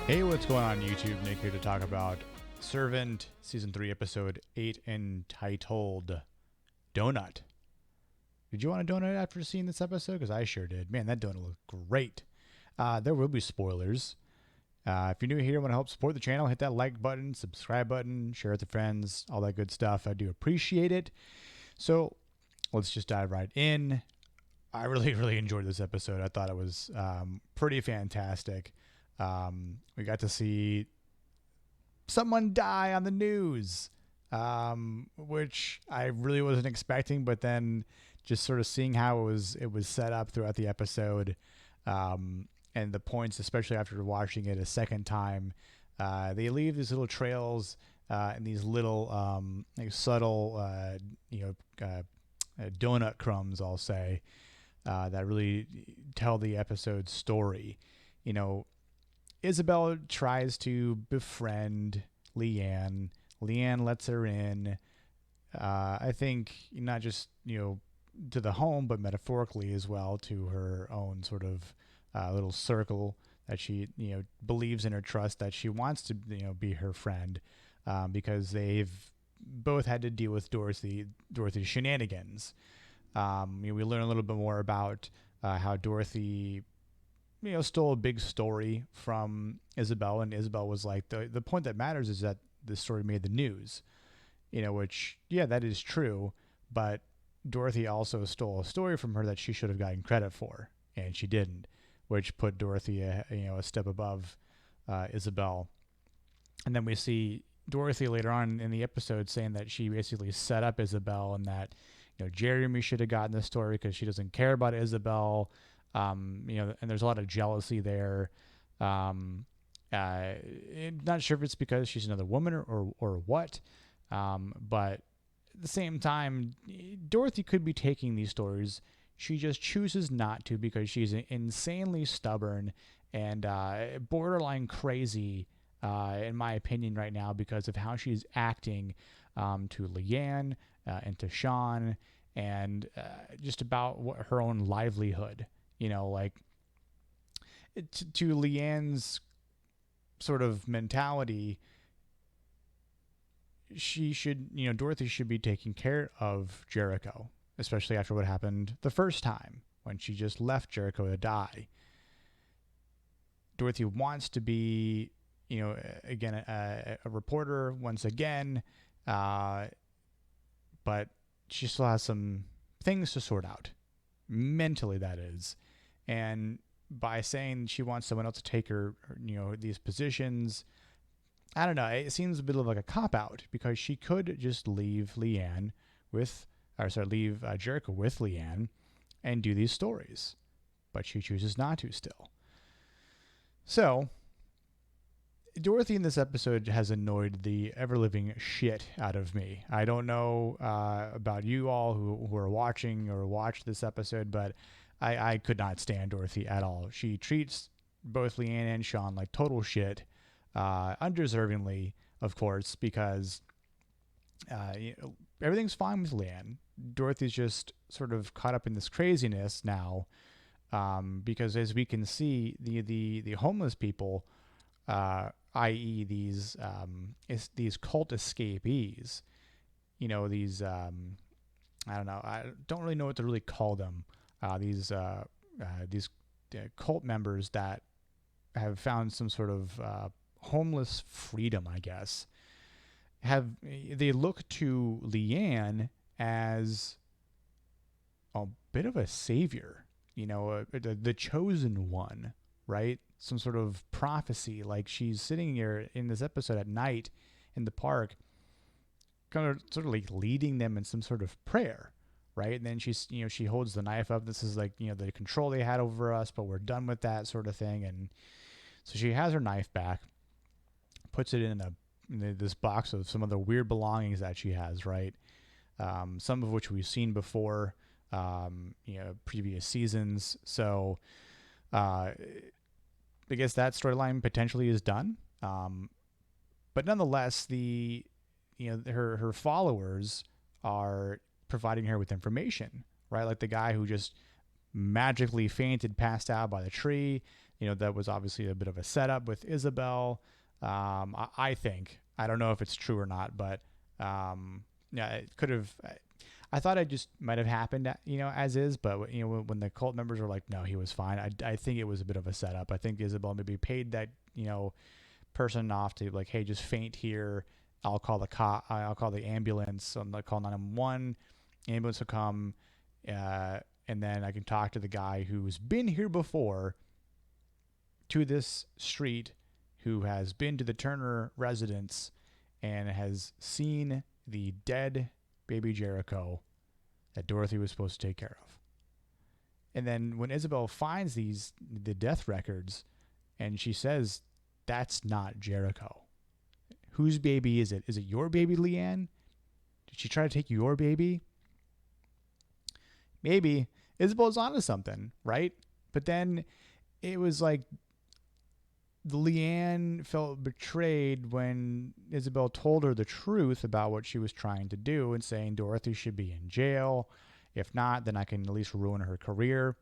Hey, what's going on YouTube? Nick here to talk about Servant Season 3, Episode 8, entitled Donut. Did you want a donut after seeing this episode? Because I sure did. Man, that donut looked great. There will be spoilers. If you're new here and want to help support the channel, hit that like button, subscribe button, share it with friends, all that good stuff. I do appreciate it. So let's just dive right in. I really enjoyed this episode. I thought it was pretty fantastic. We got to see someone die on the news, which I really wasn't expecting, but then just sort of seeing how it was set up throughout the episode, and the points, especially after watching it a second time, they leave these little trails and these little like subtle, donut crumbs, I'll say, that really tell the episode's story. You know, Isabel tries to befriend Leanne. Leanne lets her in. I think not just to the home, but metaphorically as well, to her own sort of little circle that she believes in her trust, that she wants to be her friend, because they've both had to deal with Dorothy's shenanigans. We learn a little bit more about how Dorothy stole a big story from Isabel, and Isabel was like, the point that matters is that this story made the news, which, yeah, that is true, but Dorothy also stole a story from her that she should have gotten credit for, and she didn't, which put Dorothy a step above Isabel. And then we see Dorothy later on in the episode saying that she basically set up Isabel, and that Jeremy should have gotten the story because she doesn't care about Isabel. And there's a lot of jealousy there. I'm not sure if it's because she's another woman or what. But at the same time, Dorothy could be taking these stories. She just chooses not to because she's insanely stubborn and borderline crazy, in my opinion, right now, because of how she's acting to Leanne and to Sean, and just about her own livelihood. Like, to Leanne's sort of mentality, Dorothy should be taking care of Jericho, especially after what happened the first time when she just left Jericho to die. Dorothy wants to be, again, a reporter once again, but she still has some things to sort out, mentally, that is. And by saying she wants someone else to take her, these positions, I don't know, it seems a bit of like a cop-out, because she could just leave Jericho with Leanne and do these stories, but she chooses not to still. So Dorothy in this episode has annoyed the ever-living shit out of me. I don't know about you all who are watching or watch this episode, but I could not stand Dorothy at all. She treats both Leanne and Sean like total shit, undeservingly, of course, because everything's fine with Leanne. Dorothy's just sort of caught up in this craziness now, because as we can see, the homeless people, i.e. these cult escapees, these I don't know, I don't really know what to really call them. These cult members that have found some sort of homeless freedom, I guess, they look to Leanne as a bit of a savior, the chosen one, right? Some sort of prophecy. Like, she's sitting here in this episode at night in the park, kind of sort of like leading them in some sort of prayer, right? And then she holds the knife up. This is like, the control they had over us, but we're done with that, sort of thing. And so she has her knife back, puts it in this box of some of the weird belongings that she has, right? Some of which we've seen before, previous seasons. So I guess that storyline potentially is done. But nonetheless, her followers are providing her with information, right? Like the guy who just magically fainted, passed out by the tree. That was obviously a bit of a setup with Isabel. I think. I don't know if it's true or not, but yeah, it could have. I thought it just might have happened, as is. But when the cult members were like, "No, he was fine," I think it was a bit of a setup. I think Isabel maybe paid that person off to like, "Hey, just faint here. I'll call the I'll call the ambulance. I'm like, call 911. Ambulance will come, and then I can talk to the guy who's been here before to this street, who has been to the Turner residence and has seen the dead baby Jericho that Dorothy was supposed to take care of." And then when Isabel finds the death records, and she says, "That's not Jericho. Whose baby is it? Is it your baby, Leanne? Did she try to take your baby?" Maybe Isabel's onto something, right? But then it was like Leanne felt betrayed when Isabel told her the truth about what she was trying to do and saying Dorothy should be in jail. If not, then I can at least ruin her career.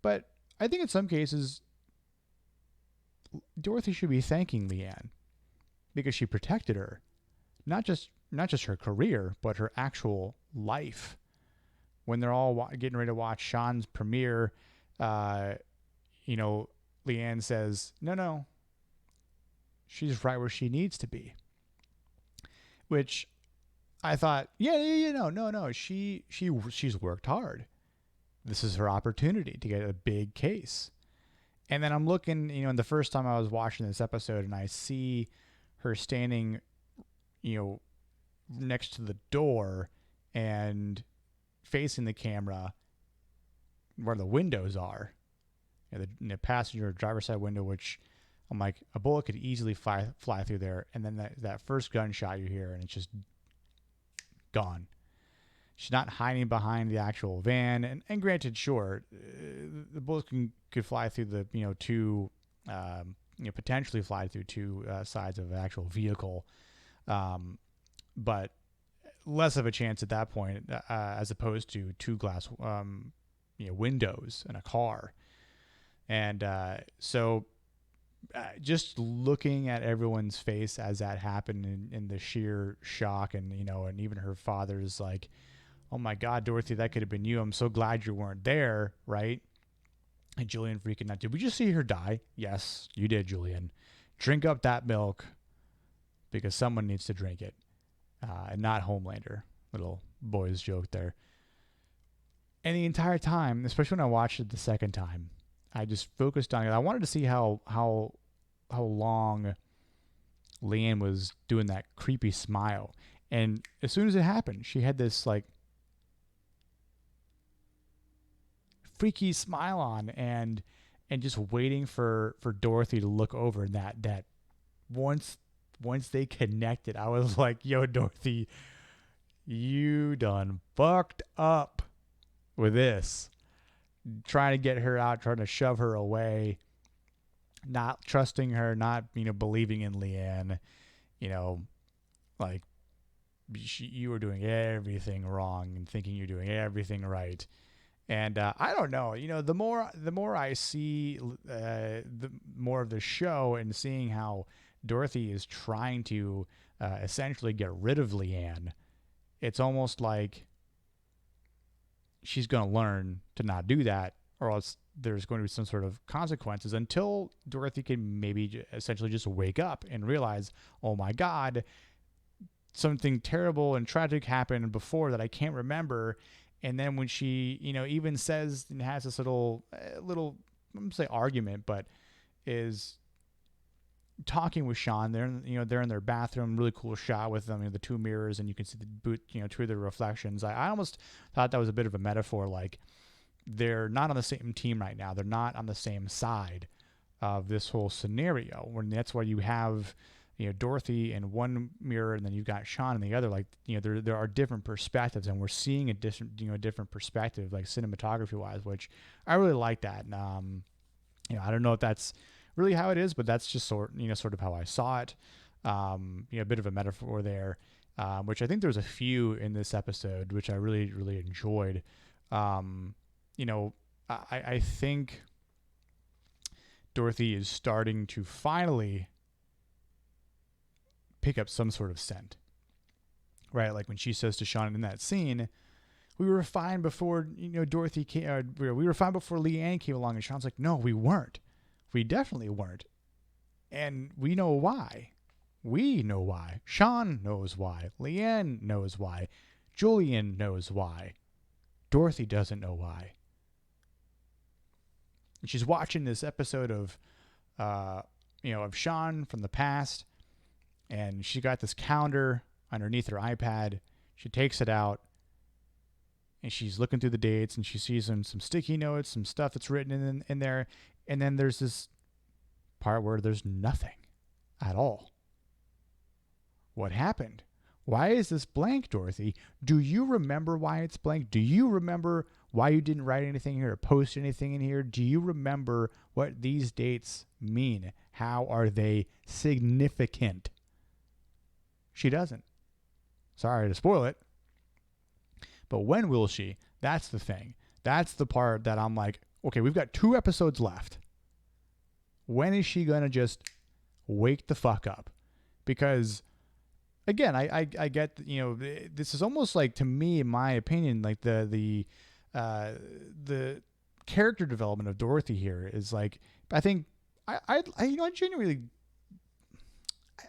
But I think in some cases, Dorothy should be thanking Leanne because she protected her, not just her career, but her actual life. When they're all getting ready to watch Sean's premiere, Leanne says, "No, she's right where she needs to be." Which I thought, no, she's worked hard. This is her opportunity to get a big case. And then I'm looking, the first time I was watching this episode, and I see her standing, next to the door and facing the camera where the windows are. The passenger driver's side window, which I'm like, a bullet could easily fly through there. And then that first gunshot you hear, and it's just gone. She's not hiding behind the actual van. And granted, sure, the bullet could fly through the, potentially fly through two sides of an actual vehicle. But less of a chance at that point, as opposed to two glass, windows in a car. And so just looking at everyone's face as that happened, in the sheer shock, and and even her father's like, "Oh my God, Dorothy, that could have been you. I'm so glad you weren't there," right? And Julian freaking out. "Did we just see her die?" "Yes, you did, Julian. Drink up that milk because someone needs to drink it, and not Homelander." Little boy's joke there. And the entire time, especially when I watched it the second time, I just focused on it. I wanted to see how long Leanne was doing that creepy smile. And as soon as it happened, she had this like freaky smile on, and just waiting for Dorothy to look over. And that once they connected, I was like, "Yo, Dorothy, you done fucked up with this." Trying to get her out, trying to shove her away, not trusting her, not believing in Leanne, like you were doing everything wrong and thinking you're doing everything right. And I don't know, the more I see the more of the show, and seeing how Dorothy is trying to essentially get rid of Leanne, it's almost like she's going to learn to not do that, or else there's going to be some sort of consequences, until Dorothy can maybe essentially just wake up and realize, "Oh my God, something terrible and tragic happened before that I can't remember." And then when she, even says and has this little, I'm going to say argument, but is talking with Sean. They're in their bathroom, really cool shot with them, the two mirrors, and you can see the boot, two of their reflections. I almost thought that was a bit of a metaphor, like they're not on the same team right now. They're not on the same side of this whole scenario. When that's why you have, Dorothy in one mirror, and then you've got Sean in the other. Like, there are different perspectives, and we're seeing a different perspective, like cinematography wise, which I really like that. And, I don't know if that's really how it is, but that's just sort of how I saw it. A bit of a metaphor there, which I think there's a few in this episode, which I really, really enjoyed. I think Dorothy is starting to finally pick up some sort of scent, right? Like when she says to Sean in that scene, we were fine before, Dorothy came, we were fine before Leanne came along. And Sean's like, no, we weren't. We definitely weren't. And we know why. We know why. Sean knows why. Leanne knows why. Julian knows why. Dorothy doesn't know why. And she's watching this episode of Sean from the past, and she got this calendar underneath her iPad. She takes it out, and she's looking through the dates, and she sees some sticky notes, some stuff that's written in there, and then there's this part where there's nothing at all. What happened? Why is this blank, Dorothy? Do you remember why it's blank? Do you remember why you didn't write anything here or post anything in here? Do you remember what these dates mean? How are they significant? She doesn't. Sorry to spoil it. But when will she? That's the thing. That's the part that I'm like, okay, we've got 2 episodes left. When is she going to just wake the fuck up? Because again, I get, this is almost like, to me, in my opinion, like the character development of Dorothy here is like, I think I genuinely,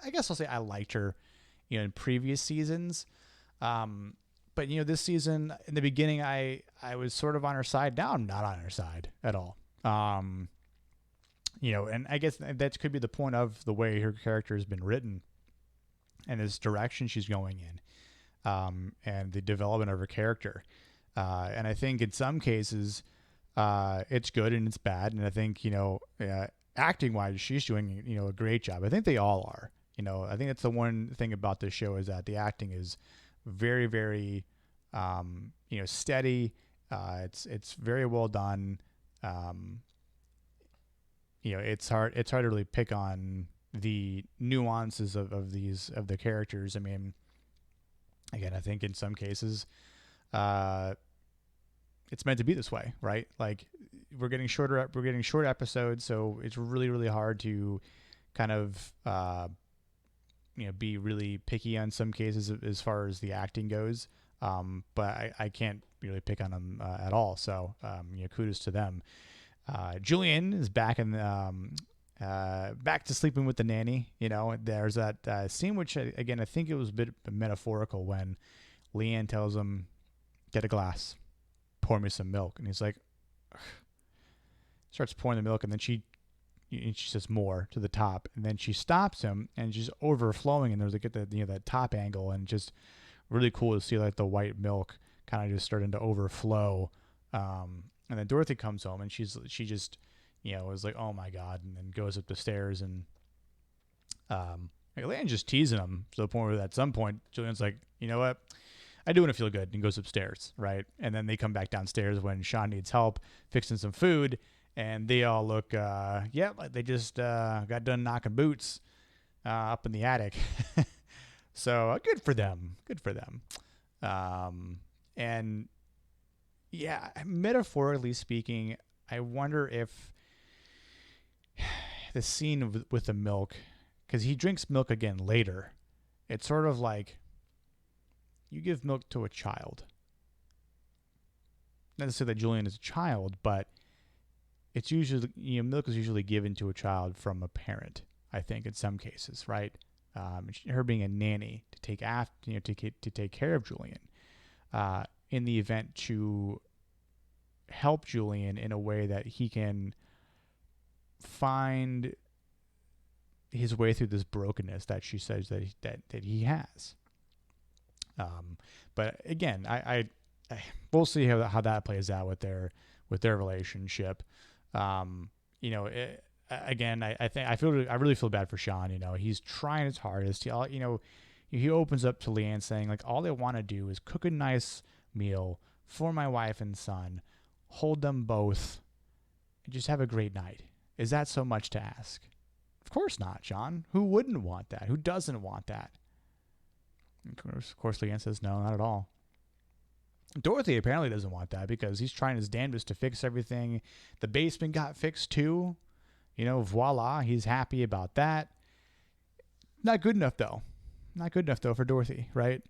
I guess I'll say I liked her, in previous seasons. But this season, in the beginning, I was sort of on her side. Now I'm not on her side at all. And I guess that could be the point of the way her character has been written and this direction she's going in, and the development of her character. And I think in some cases, it's good and it's bad. And I think, acting wise, she's doing, a great job. I think they all are. I think that's the one thing about this show, is that the acting is very, very, steady. It's very well done. It's hard to really pick on the nuances of the characters. I mean, again, I think in some cases, it's meant to be this way, right? Like we're getting short episodes, so it's really, really hard to kind of, be really picky on some cases as far as the acting goes. But I can't really pick on them at all. So, kudos to them. Julian is back back to sleeping with the nanny. There's that scene, which again, I think it was a bit metaphorical, when Leanne tells him, get a glass, pour me some milk. And he's like, ugh. Starts pouring the milk, and then she says more to the top, and then she stops him, and she's overflowing, and there's like that top angle, and just really cool to see like the white milk kind of just starting to overflow. And then Dorothy comes home, and she just is like, oh my God, and then goes up the stairs, and Leanne's just teasing him to the point where at some point Julian's like, you know what, I do want to feel good, and goes upstairs, right? And then they come back downstairs when Sean needs help fixing some food. And they all look, like they just got done knocking boots up in the attic. So good for them. Good for them. And yeah, metaphorically speaking, I wonder if the scene with the milk, because he drinks milk again later, it's sort of like you give milk to a child. Not to say that Julian is a child, but it's usually, milk is usually given to a child from a parent, I think, in some cases, right? Her being a nanny to take to take care of Julian, in the event to help Julian in a way that he can find his way through this brokenness that she says that he has. But again, I we'll see how that plays out with their relationship. Again, I really feel bad for Sean. He's trying his hardest. He opens up to Leanne saying, like, all I want to do is cook a nice meal for my wife and son, hold them both, and just have a great night. Is that so much to ask? Of course not, Sean. Who wouldn't want that? Who doesn't want that? Of course, Leanne says, no, not at all. Dorothy apparently doesn't want that, because he's trying his damnedest to fix everything. The basement got fixed too. Voila, he's happy about that. Not good enough, though. Not good enough, though, for Dorothy, right?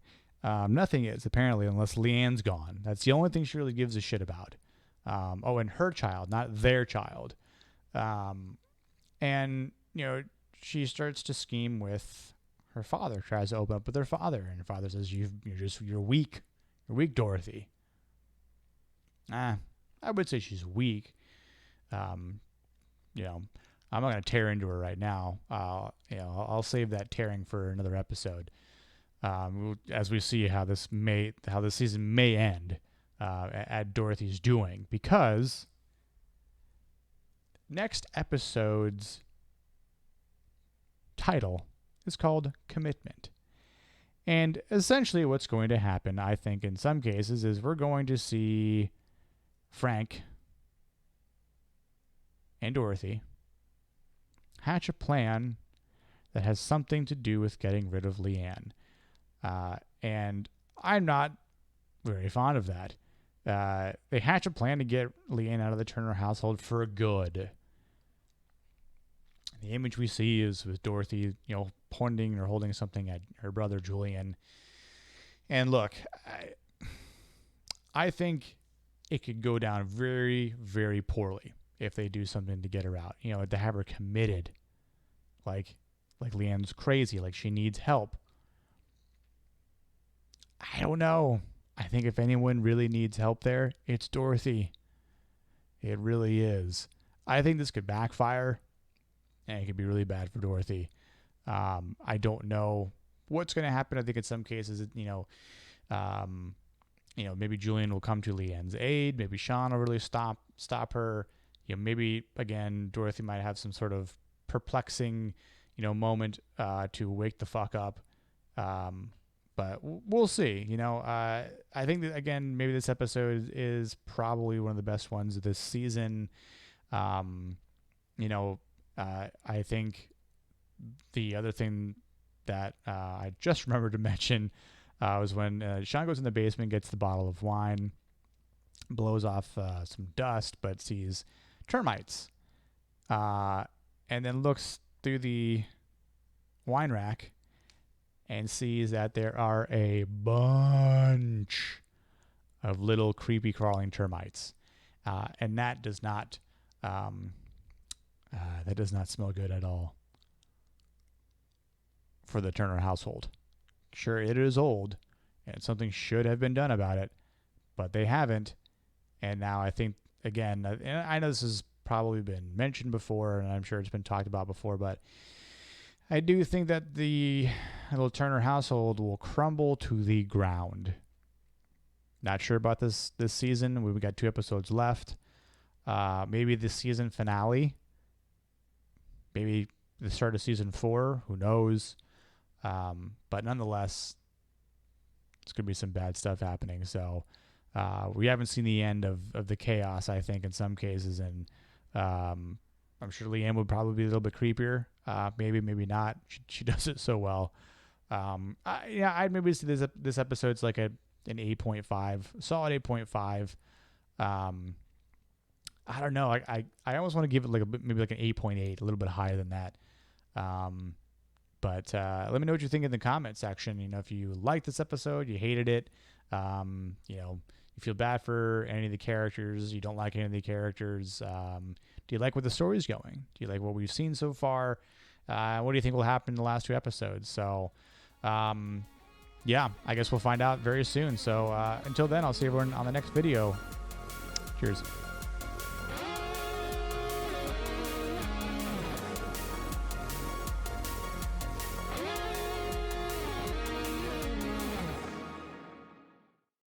Nothing is, apparently, unless Leanne's gone. That's the only thing she really gives a shit about. And her child, not their child. And she starts to scheme with her father, tries to open up with her father, and her father says, you're weak. You're weak, Dorothy. I would say she's weak. I'm not going to tear into her right now. I'll save that tearing for another episode. As we see how this season may end at Dorothy's doing, because next episode's title is called Commitment. And essentially what's going to happen, I think, in some cases, is we're going to see Frank and Dorothy hatch a plan that has something to do with getting rid of Leanne. And I'm not very fond of that. They hatch a plan to get Leanne out of the Turner household for good. The image we see is with Dorothy, pointing or holding something at her brother Julian. And look, I think it could go down very, very poorly if they do something to get her out. To have her committed, like Leanne's crazy, like she needs help. I don't know. I think if anyone really needs help there, it's Dorothy. It really is. I think this could backfire, and it could be really bad for Dorothy. I don't know what's going to happen. I think in some cases, maybe Julian will come to Leanne's aid. Maybe Sean will really stop her. Maybe again, Dorothy might have some sort of perplexing, moment to wake the fuck up. But we'll see. I think that, again, maybe this episode is probably one of the best ones of this season. I think the other thing that I just remembered to mention was when Sean goes in the basement, gets the bottle of wine, blows off some dust, but sees termites, and then looks through the wine rack and sees that there are a bunch of little creepy crawling termites, and that does not smell good at all for the Turner household. Sure, it is old, and something should have been done about it, but they haven't. And now I think, again, and I know this has probably been mentioned before, and I'm sure it's been talked about before, but I do think that the little Turner household will crumble to the ground. Not sure about this season. We've got 2 episodes left. Maybe the season finale. Maybe the start of season 4. Who knows? But nonetheless, it's going to be some bad stuff happening. So we haven't seen the end of the chaos, I think, in some cases. And I'm sure Leanne would probably be a little bit creepier. Maybe not. She does it so well. I'd maybe see this episode's like an 8.5, solid 8.5. I don't know. I almost want to give it maybe like an 8.8, a little bit higher than that. But let me know what you think in the comment section. If you liked this episode, you hated it, you feel bad for any of the characters, you don't like any of the characters. Do you like where the story's going? Do you like what we've seen so far? What do you think will happen in the last 2 episodes? So, I guess we'll find out very soon. So until then, I'll see everyone on the next video. Cheers.